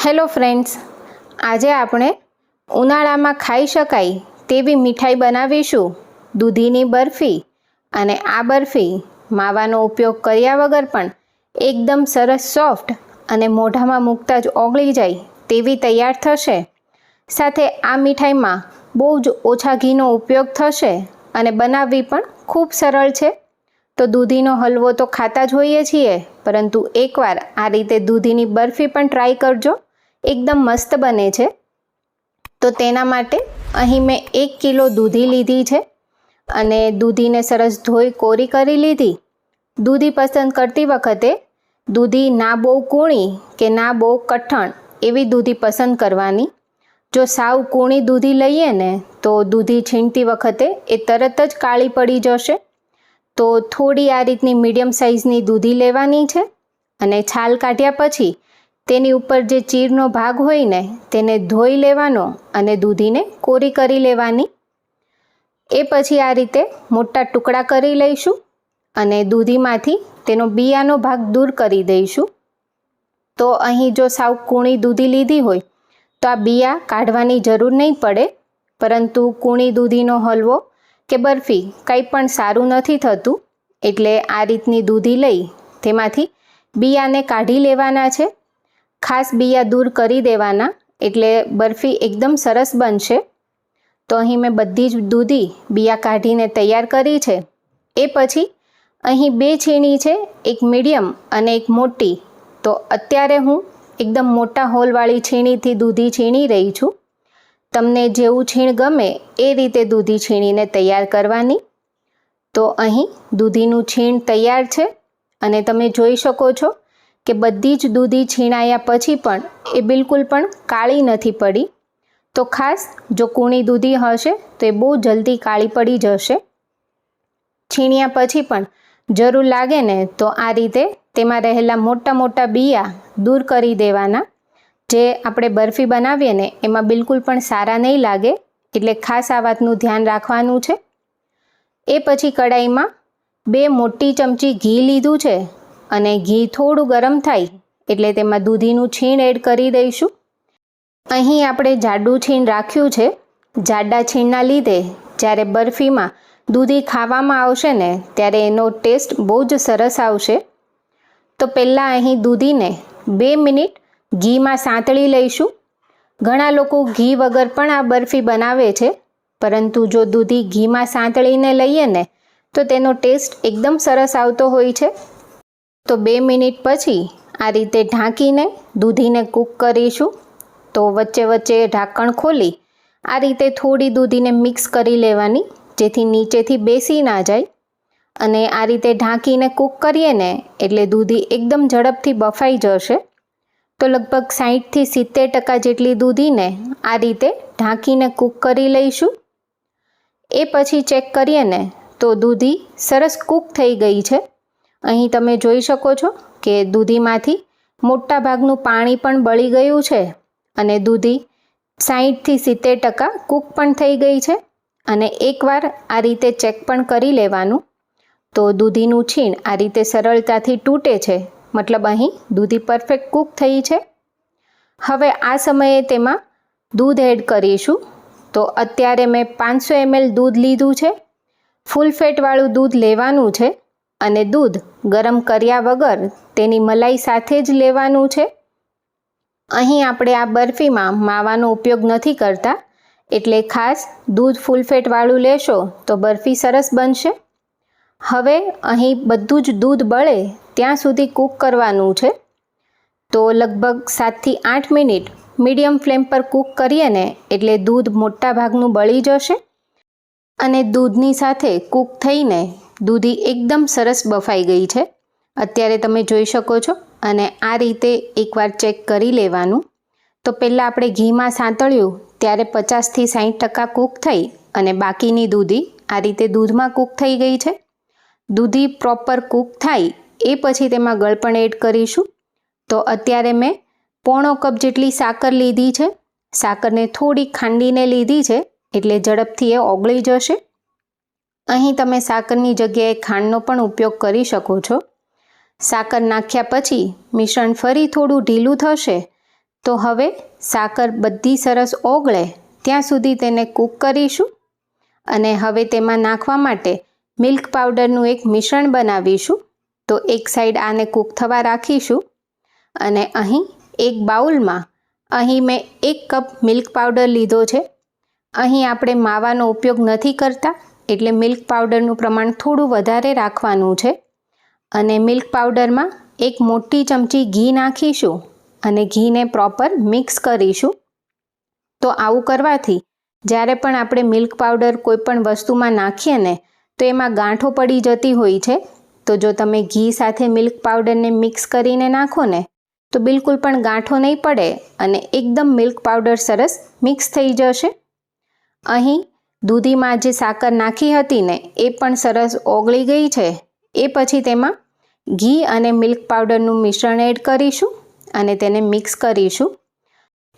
Hello friends, આજે આપણે ઉનાળામાં ખાઈ શકાય તેવી મીઠાઈ બનાવીશું, દૂધીની બરફી. અને આ બરફી માવાનો ઉપયોગ કર્યા વગર પણ એકદમ સરસ સોફ્ટ અને મોઢામાં મૂકતા જ ઓગળી જાય તેવી તૈયાર થશે. સાથે આ મીઠાઈમાં બહુ જ ઓછા ઘીનો ઉપયોગ થશે અને બનાવવી પણ ખૂબ સરળ છે. તો દૂધીનો હલવો તો ખાતા જ હોઈએ છીએ, પરંતુ એકવાર આ રીતે દૂધીની બરફી પણ ટ્રાય કરજો, એકદમ મસ્ત બને છે. તો તેના માટે અહીં મેં 1 કિલો દૂધી લીધી છે અને દૂધીને સરસ ધોઈ કોરી કરી લીધી. દૂધી પસંદ કરતી વખતે દૂધી ના બહુ કૂણી કે ના બહુ કઠણ એવી દૂધી પસંદ કરવાની. જો સાવ કૂણી દૂધી લઈએ ને તો દૂધી છીણતી વખતે એ તરત જ કાળી પડી જશે. તો થોડી આ રીતની મીડિયમ સાઇઝની દૂધી લેવાની છે અને છાલ કાઢ્યા પછી તેની ઉપર જે ચીરનો ભાગ હોય ને તેને ધોઈ લેવાનો અને દૂધીને કોરી કરી લેવાની. એ પછી આ રીતે મોટા ટુકડા કરી લઈશું અને દૂધીમાંથી તેનો બિયાનો ભાગ દૂર કરી દઈશું. તો અહીં જો સાવ કૂણી દૂધી લીધી હોય તો આ બિયા કાઢવાની જરૂર નહીં પડે, પરંતુ કૂણી દૂધીનો હલવો કે બરફી કંઈ પણ સારું નથી થતું. એટલે આ રીતની દૂધી લઈ તેમાંથી બિયાને કાઢી લેવાના છે. ખાસ બિયા દૂર કરી દેવાના, એટલે બરફી એકદમ સરસ બનશે. તો અહીં મેં બધી જ દૂધી બિયા કાઢીને તૈયાર કરી છે. એ પછી અહીં 2 છીણી છે, એક મીડિયમ અને એક મોટી. તો અત્યારે હું એકદમ મોટા હોલવાળી છીણીથી દૂધી છીણી રહી છું. તમને જેવું છીણ ગમે એ રીતે દૂધી છીણીને તૈયાર કરવાની. તો અહીં દૂધીનું છીણ તૈયાર છે અને તમે જોઈ શકો છો કે બધી જ દૂધી છીણાયા પછી પણ એ બિલકુલ પણ કાળી નથી પડી. તો ખાસ જો કૂણી દૂધી હશે તો એ બહુ જલ્દી કાળી પડી જશે. છીણ્યા પછી પણ જરૂર લાગે ને તો આ રીતે તેમાં રહેલા મોટા મોટા બિયા દૂર કરી દેવાના. જે આપણે બરફી બનાવીએ ને એમાં બિલકુલ પણ સારા નહીં લાગે, એટલે ખાસ આ વાતનું ધ્યાન રાખવાનું છે. એ પછી કડાઈમાં 2 મોટી ચમચી ઘી લીધું છે અને ઘી થોડું ગરમ થાય એટલે તેમાં દૂધીનું છીણ એડ કરી દઈશું. અહીં આપણે જાડું છીણ રાખ્યું છે. જાડા છીણના લીધે જ્યારે બરફીમાં દૂધી ખાવામાં આવશે ને ત્યારે એનો ટેસ્ટ બહુ જ સરસ આવશે. તો પહેલાં અહીં દૂધીને 2 મિનિટ ઘીમાં સાંતળી લઈશું. ઘણા લોકો ઘી વગર પણ આ બરફી બનાવે છે, પરંતુ જો દૂધી ઘીમાં સાંતળીને લઈએ ને તો તેનો ટેસ્ટ એકદમ સરસ આવતો હોય છે. તો 2 મિનિટ પછી આ રીતે ઢાંકીને દૂધીને કૂક કરીશું. તો વચ્ચે વચ્ચે ઢાંકણ ખોલી આ રીતે થોડી દૂધીને મિક્સ કરી લેવાની, જેથી નીચેથી બેસી ના જાય. અને આ રીતે ઢાંકીને કૂક કરીએ ને એટલે દૂધી એકદમ ઝડપથી બફાઈ જશે. તો લગભગ 60થી 70% જેટલી દૂધીને આ રીતે ઢાંકીને કૂક કરી લઈશું. એ પછી ચેક કરીએ ને તો દૂધી સરસ કૂક થઈ ગઈ છે. અહીં તમે જોઈ શકો છો કે દૂધીમાંથી મોટા ભાગનું પાણી પણ બળી ગયું છે અને દૂધી 60થી 70% કૂક પણ થઈ ગઈ છે. અને એકવાર આ રીતે ચેક પણ કરી લેવાનું. તો દૂધીનું છીણ આ રીતે સરળતાથી તૂટે છે, મતલબ અહીં દૂધી પરફેક્ટ કૂક થઈ છે. હવે આ સમયે તેમાં દૂધ એડ કરીશું. તો અત્યારે મેં 500 ml દૂધ લીધું છે. ફૂલ ફેટવાળું દૂધ લેવાનું છે અને દૂધ ગરમ કર્યા વગર તેની મલાઈ સાથે જ લેવાનું છે. અહીં આપણે આ બરફીમાં માવાનો ઉપયોગ નથી કરતા, એટલે ખાસ દૂધ ફૂલ ફેટવાળું લેશો તો બરફી સરસ બનશે. હવે અહીં બધું જ દૂધ બળે ત્યાં સુધી કૂક કરવાનું છે. તો લગભગ 7થી 8 મિનિટ મીડિયમ ફ્લેમ પર કૂક કરીએ ને એટલે દૂધ મોટા ભાગનું બળી જશે અને દૂધની સાથે કૂક થઈને દૂધી એકદમ સરસ બફાઈ ગઈ છે. અત્યારે તમે જોઈ શકો છો. અને આ રીતે એકવાર ચેક કરી લેવાનું. તો પહેલાં આપણે ઘીમાં સાંતળ્યું ત્યારે 50થી 60% કૂક થઈ અને બાકીની દૂધી આ રીતે દૂધમાં કૂક થઈ ગઈ છે. દૂધી પ્રોપર કૂક થાય એ પછી તેમાં ગળપણ એડ કરીશું. તો અત્યારે મેં 1/4 કપ જેટલી સાકર લીધી છે. સાકરને થોડી ખાંડીને લીધી છે એટલે ઝડપથી એ ઓગળી જશે. અહીં તમે સાકરની જગ્યાએ ખાંડનો પણ ઉપયોગ કરી શકો છો. સાકર નાખ્યા પછી મિશ્રણ ફરી થોડું ઢીલું થશે તો હવે સાકર બધી સરસ ઓગળે ત્યાં સુધી તેને કૂક કરીશું અને હવે તેમાં નાખવા માટે મિલ્ક પાવડરનું એક મિશ્રણ બનાવીશું. તો એક સાઈડ આને કૂક થવા રાખીશું અને એક બાઉલમાં મેં 1 કપ મિલ્ક પાવડર લીધો છે. અહીં આપણે માવાનો ઉપયોગ નથી કરતા એટલે મિલ્ક પાવડરનું પ્રમાણ થોડું વધારે રાખવાનું છે અને મિલ્ક પાવડરમાં 1 મોટી ચમચી ઘી નાખીશું અને ઘીને પ્રોપર મિક્સ કરીશું. તો આવું કરવાથી જ્યારે પણ આપણે મિલ્ક પાવડર કોઈ પણ વસ્તુમાં નાખીએ ને તો એમાં ગાંઠો પડી જતી હોય છે. તો જો તમે ઘી સાથે મિલ્ક પાવડરને મિક્સ કરીને નાખો ને તો બિલકુલ પણ ગાંઠો નહીં પડે અને એકદમ મિલ્ક પાવડર સરસ મિક્સ થઈ જશે. અહીં દૂધીમાં જે સાકર નાખી હતી ને એ પણ સરસ ઓગળી ગઈ છે. એ પછી તેમાં ઘી અને મિલ્ક પાવડરનું મિશ્રણ એડ કરીશું અને તેને મિક્સ કરીશું.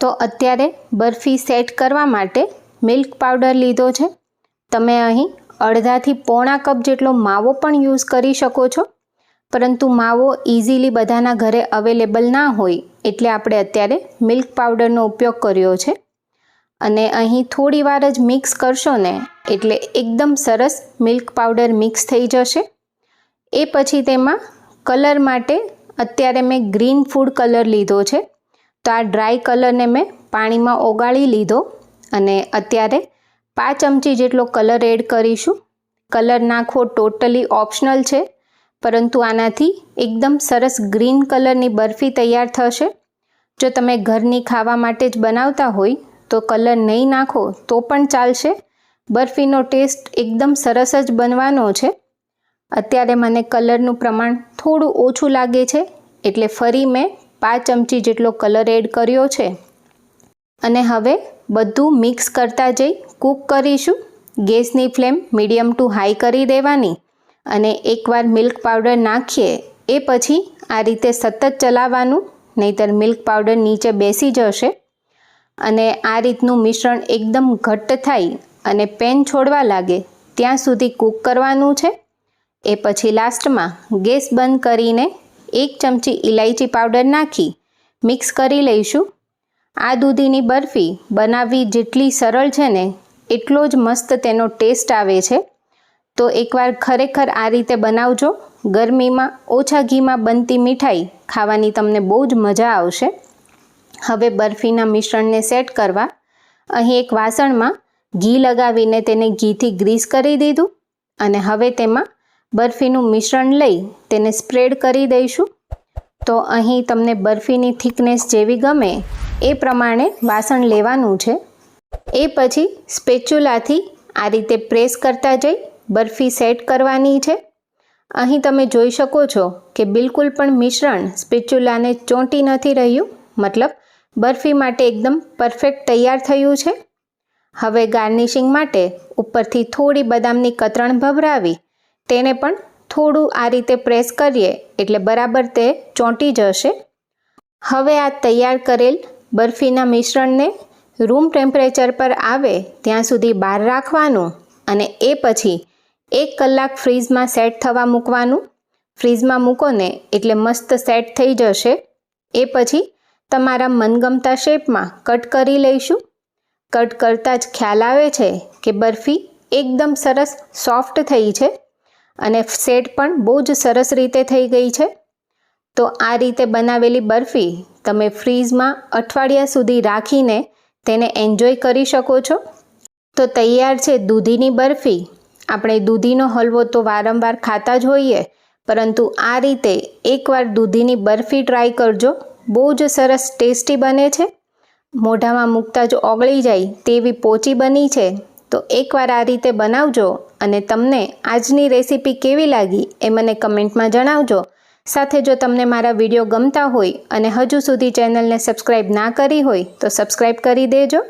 તો અત્યારે બરફી સેટ કરવા માટે મિલ્ક પાવડર લીધો છે. તમે અહીં અડધાથી પોણા કપ જેટલો માવો પણ યુઝ કરી શકો છો, પરંતુ માવો ઇઝીલી બધાના ઘરે અવેલેબલ ના હોય એટલે આપણે અત્યારે મિલ્ક પાવડરનો ઉપયોગ કર્યો છે. અને અહીં થોડી વાર જ મિક્સ કરશો ને એટલે એકદમ સરસ મિલ્ક પાવડર મિક્સ થઈ જશે. એ પછી તેમાં કલર માટે અત્યારે મેં ગ્રીન ફૂડ કલર લીધો છે. તો આ ડ્રાય કલરને મેં પાણીમાં ઓગાળી લીધો અને અત્યારે 5 ચમચી જેટલો કલર એડ કરીશું. કલર નાખવો ટોટલી ઓપ્શનલ છે, પરંતુ આનાથી એકદમ સરસ ગ્રીન કલરની બરફી તૈયાર થશે. જો તમે ઘરની ખાવા માટે જ બનાવતા હોય તો કલર નહીં નાખો તો પણ ચાલશે. બરફીનો ટેસ્ટ એકદમ સરસ જ બનવાનો છે. અત્યારે મને કલરનું પ્રમાણ થોડું ઓછું લાગે છે એટલે ફરી મેં 5 ચમચી જેટલો કલર એડ કર્યો છે અને હવે બધું મિક્સ કરતા જઈ કૂક કરીશું. ગેસની ફ્લેમ મીડિયમ ટુ હાઈ કરી દેવાની અને એકવાર મિલ્ક પાવડર નાખીએ એ પછી આ રીતે સતત ચલાવવાનું, નહીંતર મિલ્ક પાવડર નીચે બેસી જશે. અને આ રીતનું મિશ્રણ એકદમ ઘટ્ટ થાય અને પેન છોડવા લાગે ત્યાં સુધી કૂક કરવાનું છે. એ પછી લાસ્ટમાં ગેસ બંધ કરીને 1 ચમચી ઇલાયચી પાવડર નાખી મિક્સ કરી લઈશું. આ દૂધીની બરફી બનાવવી જેટલી સરળ છે ને એટલો જ મસ્ત તેનો ટેસ્ટ આવે છે. તો એકવાર ખરેખર આ રીતે બનાવજો. ગરમીમાં ઓછા ઘીમાં બનતી મીઠાઈ ખાવાની તમને બહુ જ મજા આવશે. હવે બરફીના મિશ્રણને સેટ કરવા અહીં એક વાસણમાં ઘી લગાવીને તેને ઘીથી ગ્રીસ કરી દીધું અને હવે તેમાં બરફીનું મિશ્રણ લઈ તેને સ્પ્રેડ કરી દઈશું. તો અહીં તમને બરફીની થિકનેસ જેવી ગમે એ પ્રમાણે વાસણ લેવાનું છે. એ પછી સ્પેચ્યુલાથી આ રીતે પ્રેસ કરતા જઈ બરફી સેટ કરવાની છે. અહીં તમે જોઈ શકો છો કે બિલકુલ પણ મિશ્રણ સ્પેચ્યુલાને ચોંટી નથી રહ્યું, મતલબ બરફી માટે એકદમ પરફેક્ટ તૈયાર થયું છે. હવે ગાર્નિશિંગ માટે ઉપરથી થોડી બદામની કતરણ ભભરાવી તેને પણ થોડું આ રીતે પ્રેસ કરીએ એટલે બરાબર તે ચોંટી જશે. હવે આ તૈયાર કરેલ બરફીના મિશ્રણને રૂમ ટેમ્પરેચર પર આવે ત્યાં સુધી બહાર રાખવાનું અને એ પછી 1 કલાક ફ્રીઝમાં સેટ થવા મૂકવાનું. ફ્રીઝમાં મૂકો ને એટલે મસ્ત સેટ થઈ જશે. એ પછી તમારા મનગમતા શેપમાં કટ કરી લઈશું. કટ કરતાં જ ખ્યાલ આવે છે કે બરફી એકદમ સરસ સોફ્ટ થઈ છે અને સેટ પણ બહુ જ સરસ રીતે થઈ ગઈ છે. તો આ રીતે બનાવેલી બરફી તમે ફ્રીઝમાં અઠવાડિયા સુધી રાખીને તેને એન્જોય કરી શકો છો. તો તૈયાર છે દૂધીની બરફી. આપણે દૂધીનો હલવો તો વારંવાર ખાતા જ હોઈએ, પરંતુ આ રીતે એકવાર દૂધીની બરફી ટ્રાય કરજો. બહુ જ સરસ ટેસ્ટી બને છે. મોઢામાં મૂકતા જ ઓગળી જાય તેવી પોચી બની છે. તો એકવાર આ રીતે બનાવજો અને તમને આજની રેસીપી કેવી લાગી એ મને કમેન્ટમાં જણાવજો. સાથે જો તમને મારા વિડીયો ગમતા હોય અને હજુ સુધી ચેનલને સબસ્ક્રાઈબ ના કરી હોય તો સબસ્ક્રાઈબ કરી દેજો.